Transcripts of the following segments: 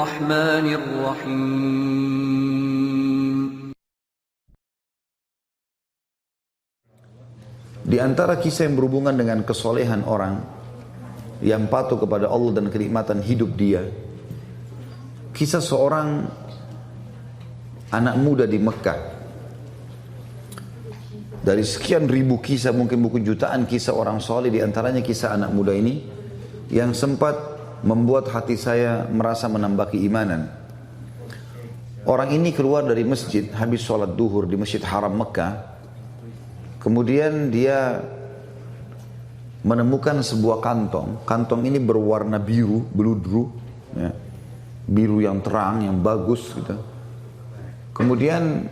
الرحمن الرحيم. Di antara kisah yang berhubungan dengan kesolehan orang yang patuh kepada Allah dan kenikmatan hidup dia, kisah seorang anak muda di Mekah. Dari sekian ribu kisah, mungkin buku jutaan kisah orang soleh, di antaranya kisah anak muda ini yang sempat membuat hati saya merasa menambah keimanan. Orang ini keluar dari masjid habis sholat duhur di Masjid Haram Mekah. Kemudian dia menemukan sebuah kantong. Kantong ini berwarna biru, beludru, ya. Biru yang terang, yang bagus gitu. Kemudian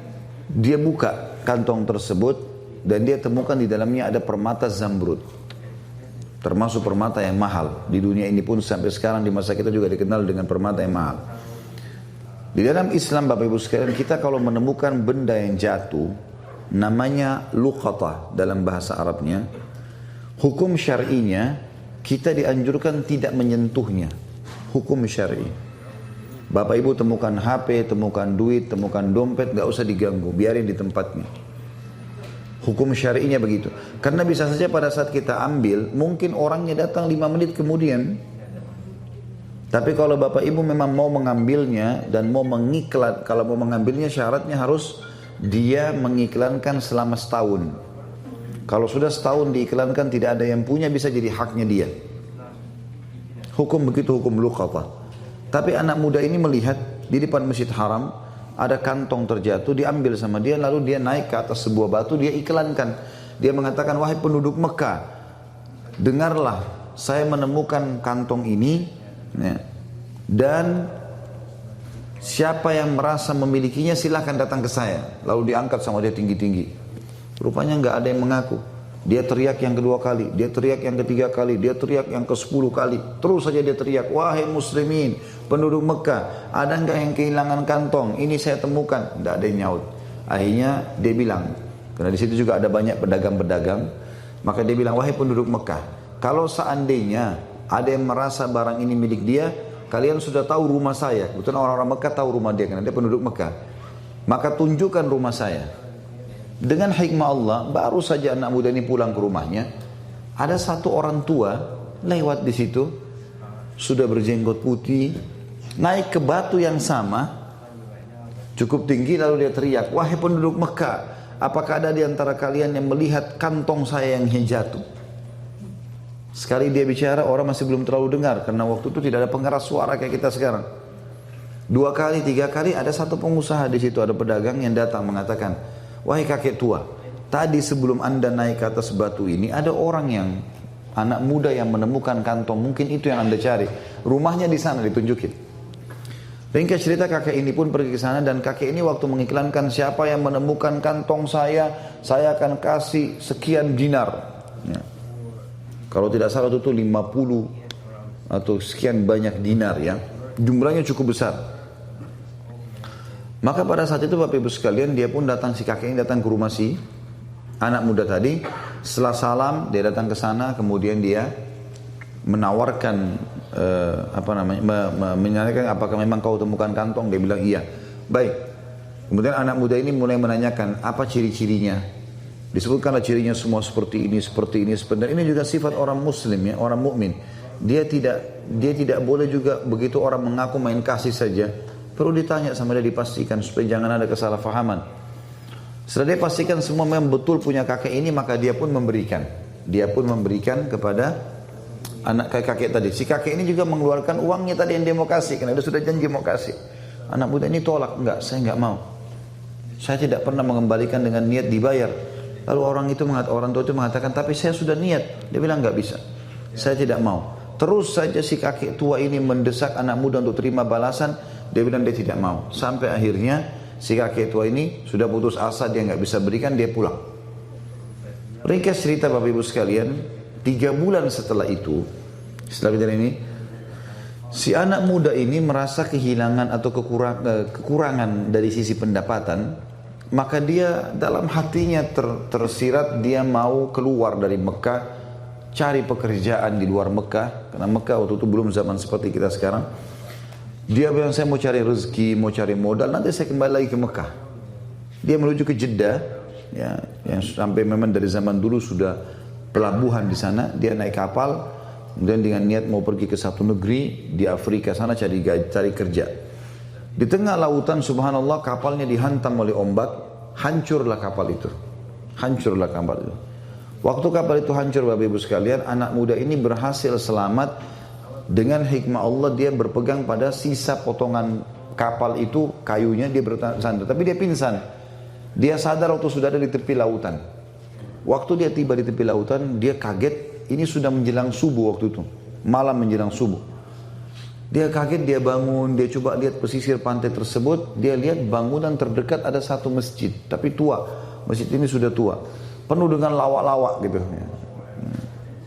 dia buka kantong tersebut dan dia temukan di dalamnya ada permata zamrud. Termasuk permata yang mahal. Di dunia ini pun sampai sekarang di masa kita juga dikenal dengan permata yang mahal. Di dalam Islam, Bapak Ibu sekalian, kita kalau menemukan benda yang jatuh, namanya luqatah dalam bahasa Arabnya. Hukum syar'inya kita dianjurkan tidak menyentuhnya. Hukum syar'i. Bapak Ibu temukan HP, temukan duit, temukan dompet, gak usah diganggu, biarin di tempatnya. Hukum syar'inya begitu. Karena bisa saja pada saat kita ambil, mungkin orangnya datang 5 menit kemudian. Tapi kalau Bapak Ibu memang mau mengambilnya dan mau mengiklan, kalau mau mengambilnya syaratnya harus dia mengiklankan selama setahun. Kalau sudah setahun diiklankan tidak ada yang punya, bisa jadi haknya dia. Hukum begitu, hukum luqatah. Tapi anak muda ini melihat di depan Masjid Haram ada kantong terjatuh, diambil sama dia, lalu dia naik ke atas sebuah batu, dia iklankan. Dia mengatakan, wahai penduduk Mekah, dengarlah, saya menemukan kantong ini, ya, dan siapa yang merasa memilikinya silahkan datang ke saya. Lalu diangkat sama dia tinggi-tinggi. Rupanya nggak ada yang mengaku. Dia teriak yang kedua kali, dia teriak yang ketiga kali, dia teriak yang ke-10 kali. Terus saja dia teriak, wahai muslimin, penduduk Mekah, ada nggak yang kehilangan kantong? Ini saya temukan. Nggak ada yang nyaut. Akhirnya dia bilang, karena di situ juga ada banyak pedagang-pedagang, maka dia bilang, wahai penduduk Mekah, kalau seandainya ada yang merasa barang ini milik dia, kalian sudah tahu rumah saya. Betul, orang-orang Mekah tahu rumah dia karena dia penduduk Mekah. Maka tunjukkan rumah saya. Dengan hikmah Allah, baru saja anak muda ini pulang ke rumahnya, ada satu orang tua lewat di situ, sudah berjenggot putih, naik ke batu yang sama, cukup tinggi, lalu dia teriak, wahai penduduk Mekah, apakah ada di antara kalian yang melihat kantong saya yang jatuh? Sekali dia bicara, orang masih belum terlalu dengar, karena waktu itu tidak ada pengeras suara kayak kita sekarang. 2 kali, 3 kali, ada satu pengusaha di situ, ada pedagang yang datang mengatakan, wahai kakek tua, tadi sebelum anda naik ke atas batu ini, ada orang yang, anak muda yang menemukan kantong, mungkin itu yang anda cari. Rumahnya di sana, ditunjukin. Ringkas cerita, kakek ini pun pergi ke sana, dan kakek ini waktu mengiklankan, siapa yang menemukan kantong saya akan kasih sekian dinar. Ya. Kalau tidak salah itu 50 atau sekian banyak dinar, ya. Jumlahnya cukup besar. Maka pada saat itu Bapak Ibu sekalian, dia pun datang, si kakek ini datang ke rumah si anak muda tadi. Setelah salam, dia datang ke sana, kemudian dia menawarkan menanyakan apakah memang kau temukan kantong. Dia bilang iya. Baik. Kemudian anak muda ini mulai menanyakan apa ciri-cirinya. Disebutkanlah cirinya semua seperti ini, seperti ini. Sebenarnya ini juga sifat orang Muslim, ya, orang mukmin. Dia tidak boleh juga begitu orang mengaku main kasih saja. Perlu ditanya sama dia, dipastikan supaya jangan ada kesalahpahaman. Setelah dia pastikan semua memang betul punya kakek ini, maka dia pun memberikan. Dia pun memberikan kepada anak kakek tadi. Si kakek ini juga mengeluarkan uangnya tadi yang dia mau kasih, karena dia sudah janji mau kasih. Anak muda ini tolak, enggak, saya enggak mau. Saya tidak pernah mengembalikan dengan niat dibayar. Lalu orang tua itu mengatakan, tapi saya sudah niat. Dia bilang enggak bisa, saya tidak mau. Terus saja si kakek tua ini mendesak anak muda untuk terima balasan. Dia bilang dia tidak mau. Sampai akhirnya si kakek tua ini sudah putus asa, dia nggak bisa berikan, dia pulang. Ringkas cerita Bapak Ibu sekalian, 3 bulan setelah itu, setelah kejadian ini, si anak muda ini merasa kehilangan atau kekurangan dari sisi pendapatan. Maka dia dalam hatinya tersirat, dia mau keluar dari Mekah, cari pekerjaan di luar Mekah. Karena Mekah waktu itu belum zaman seperti kita sekarang. Dia bilang saya mau cari rezeki, mau cari modal, nanti saya kembali lagi ke Mekah. Dia menuju ke Jeddah, ya, yang sampai memang dari zaman dulu sudah pelabuhan di sana. Dia naik kapal, kemudian dengan niat mau pergi ke satu negeri di Afrika sana cari kerja. Di tengah lautan subhanallah kapalnya dihantam oleh ombak, hancurlah kapal itu. Hancurlah kapal itu. Waktu kapal itu hancur Bapak Ibu sekalian, anak muda ini berhasil selamat. Dengan hikmah Allah dia berpegang pada sisa potongan kapal itu, kayunya dia bersandar. Tapi dia pingsan. Dia sadar waktu sudah ada di tepi lautan. Waktu dia tiba di tepi lautan, dia kaget. Ini sudah menjelang subuh waktu itu. Malam menjelang subuh. Dia kaget, dia bangun, dia coba lihat pesisir pantai tersebut. Dia lihat bangunan terdekat ada satu masjid. Tapi tua. Masjid ini sudah tua. Penuh dengan lawak-lawak gitu.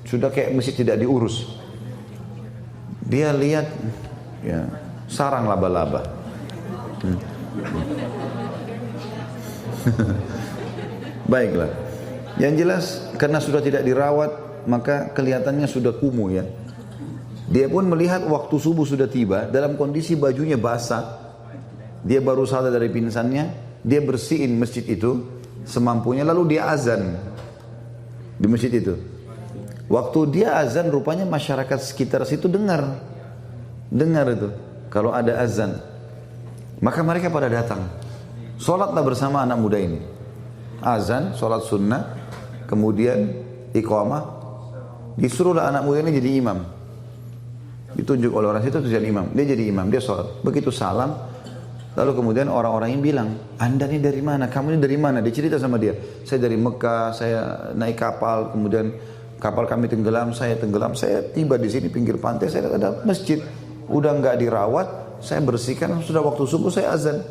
Sudah kayak masjid tidak diurus. Dia lihat ya, sarang laba-laba. Baiklah. Yang jelas karena sudah tidak dirawat, maka kelihatannya sudah kumuh ya. Dia pun melihat waktu subuh sudah tiba dalam kondisi bajunya basah. Dia baru sadar dari pingsannya, dia bersihin masjid itu semampunya lalu dia azan di masjid itu. Waktu dia azan rupanya masyarakat sekitar situ dengar itu kalau ada azan. Maka mereka pada datang. Sholatlah bersama anak muda ini. Azan, sholat sunnah, kemudian iqamah. Disuruhlah anak muda ini jadi imam. Ditunjuk oleh orang situ jadi imam. Dia jadi imam, dia sholat. Begitu salam, lalu kemudian orang-orang ini bilang, Anda ini dari mana? Kamu ini dari mana? Dia cerita sama dia. Saya dari Mekah, saya naik kapal, kemudian kapal kami tenggelam, saya tiba di sini pinggir pantai, saya lihat ada masjid, udah nggak dirawat, saya bersihkan, sudah waktu subuh saya azan.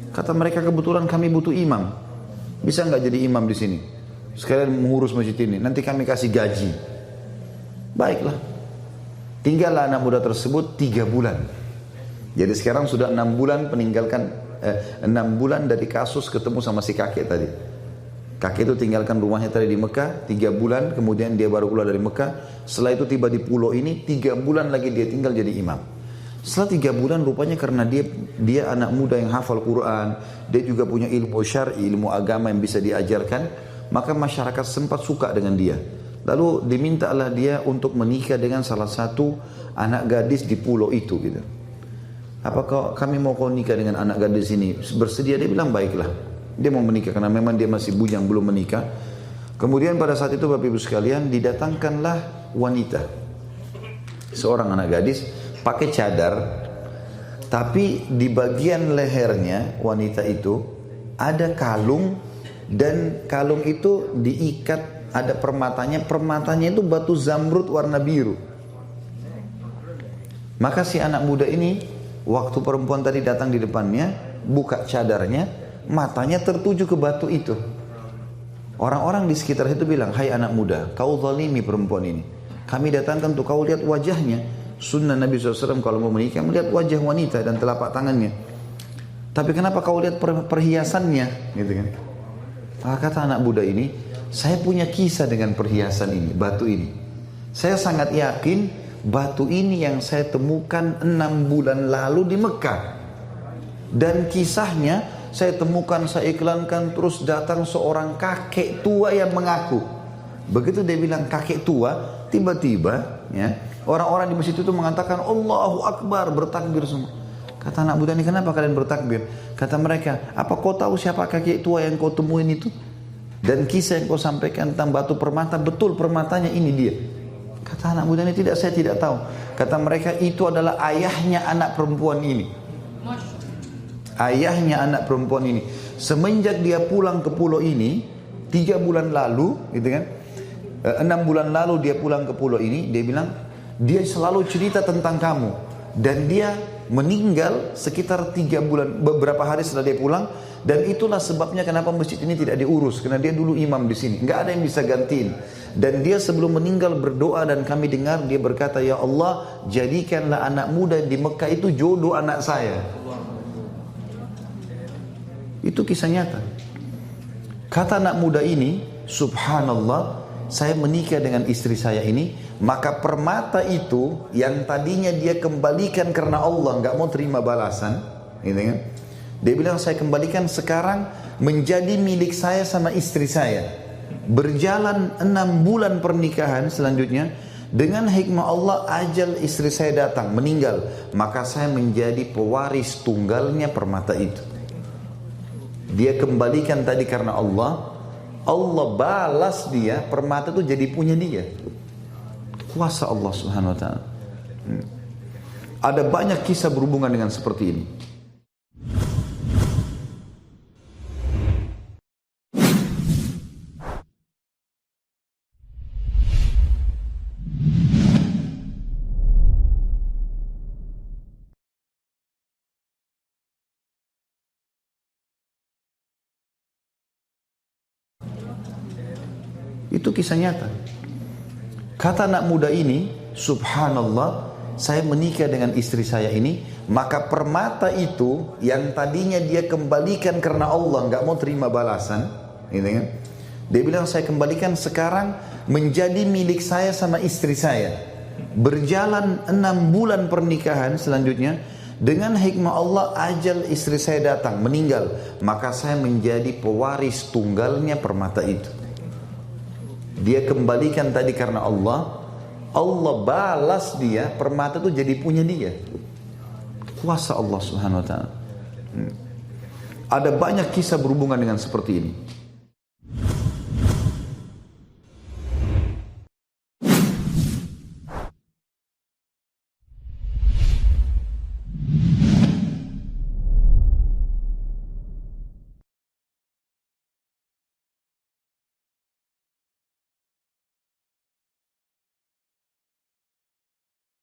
Kata mereka kebetulan kami butuh imam, bisa nggak jadi imam di sini? Sekalian mengurus masjid ini, nanti kami kasih gaji. Baiklah, tinggallah anak muda tersebut 3 bulan. Jadi sekarang sudah 6 bulan meninggalkan 6 bulan dari kasus ketemu sama si kakek tadi. Kakek itu tinggalkan rumahnya tadi di Mekah 3 bulan, kemudian dia baru keluar dari Mekah. Setelah itu tiba di pulau ini 3 bulan lagi dia tinggal jadi imam. Setelah 3 bulan rupanya karena dia anak muda yang hafal Quran, dia juga punya ilmu syar'i, ilmu agama yang bisa diajarkan, maka masyarakat sempat suka dengan dia. Lalu dimintalah dia untuk menikah dengan salah satu anak gadis di pulau itu gitu. Apakah kami mau kau nikah dengan anak gadis ini? Bersedia? Dia bilang baiklah. Dia mau menikah karena memang dia masih bujang belum menikah. Kemudian pada saat itu Bapak Ibu sekalian didatangkanlah wanita, seorang anak gadis pakai cadar, tapi di bagian lehernya wanita itu ada kalung dan kalung itu diikat ada permatanya itu batu zamrud warna biru. Maka si anak muda ini waktu perempuan tadi datang di depannya buka cadarnya, matanya tertuju ke batu itu. Orang-orang di sekitar itu bilang, hai anak muda, kau zalimi perempuan ini. Kami datangkan untuk kau lihat wajahnya. Sunnah Nabi SAW kalau mau menikah melihat wajah wanita dan telapak tangannya. Tapi kenapa kau lihat perhiasannya? Gitu kan? Maka kata anak muda ini, saya punya kisah dengan perhiasan ini, batu ini. Saya sangat yakin batu ini yang saya temukan 6 bulan lalu di Mekah. Dan kisahnya saya temukan, saya iklankan, terus datang seorang kakek tua yang mengaku. Begitu dia bilang kakek tua, tiba-tiba ya, orang-orang di masjid itu mengatakan Allahu Akbar, bertakbir semua. Kata anak muda ini, kenapa kalian bertakbir? Kata mereka, apa kau tahu siapa kakek tua yang kau temuin itu? Dan kisah yang kau sampaikan tentang batu permata, betul permatanya ini dia. Kata anak muda ini, tidak, saya tidak tahu. Kata mereka, itu adalah ayahnya anak perempuan ini. Ayahnya anak perempuan ini. Semenjak dia pulang ke pulau ini 3 bulan lalu gitu kan, 6 bulan lalu dia pulang ke pulau ini, dia bilang dia selalu cerita tentang kamu. Dan dia meninggal sekitar 3 bulan, beberapa hari setelah dia pulang. Dan itulah sebabnya kenapa masjid ini tidak diurus, karena dia dulu imam di sini, nggak ada yang bisa gantiin. Dan dia sebelum meninggal berdoa dan kami dengar dia berkata, ya Allah, jadikanlah anak muda di Mekah itu jodoh anak saya. Itu kisah nyata. Kata anak muda ini, subhanallah, saya menikah dengan istri saya ini, maka permata itu yang tadinya dia kembalikan karena Allah nggak mau terima balasan, gitu kan? Dia bilang saya kembalikan sekarang menjadi milik saya sama istri saya. Berjalan 6 bulan pernikahan selanjutnya, dengan hikmah Allah ajal istri saya datang meninggal, maka saya menjadi pewaris tunggalnya permata itu. Dia kembalikan tadi karena Allah, Allah balas dia, permata itu jadi punya dia. Kuasa Allah Subhanahu wa taala. Ada banyak kisah berhubungan dengan seperti ini. Itu kisah nyata. Kata anak muda ini, subhanallah, saya menikah dengan istri saya ini, maka permata itu yang tadinya dia kembalikan karena Allah nggak mau terima balasan, gitu kan? Dia bilang saya kembalikan sekarang menjadi milik saya sama istri saya. Berjalan 6 bulan pernikahan selanjutnya, dengan hikmah Allah ajal istri saya datang meninggal, maka saya menjadi pewaris tunggalnya permata itu. Dia kembalikan tadi karena Allah, Allah balas dia, permata itu jadi punya dia. Kuasa Allah Subhanahu wa taala. Ada banyak kisah berhubungan dengan seperti ini.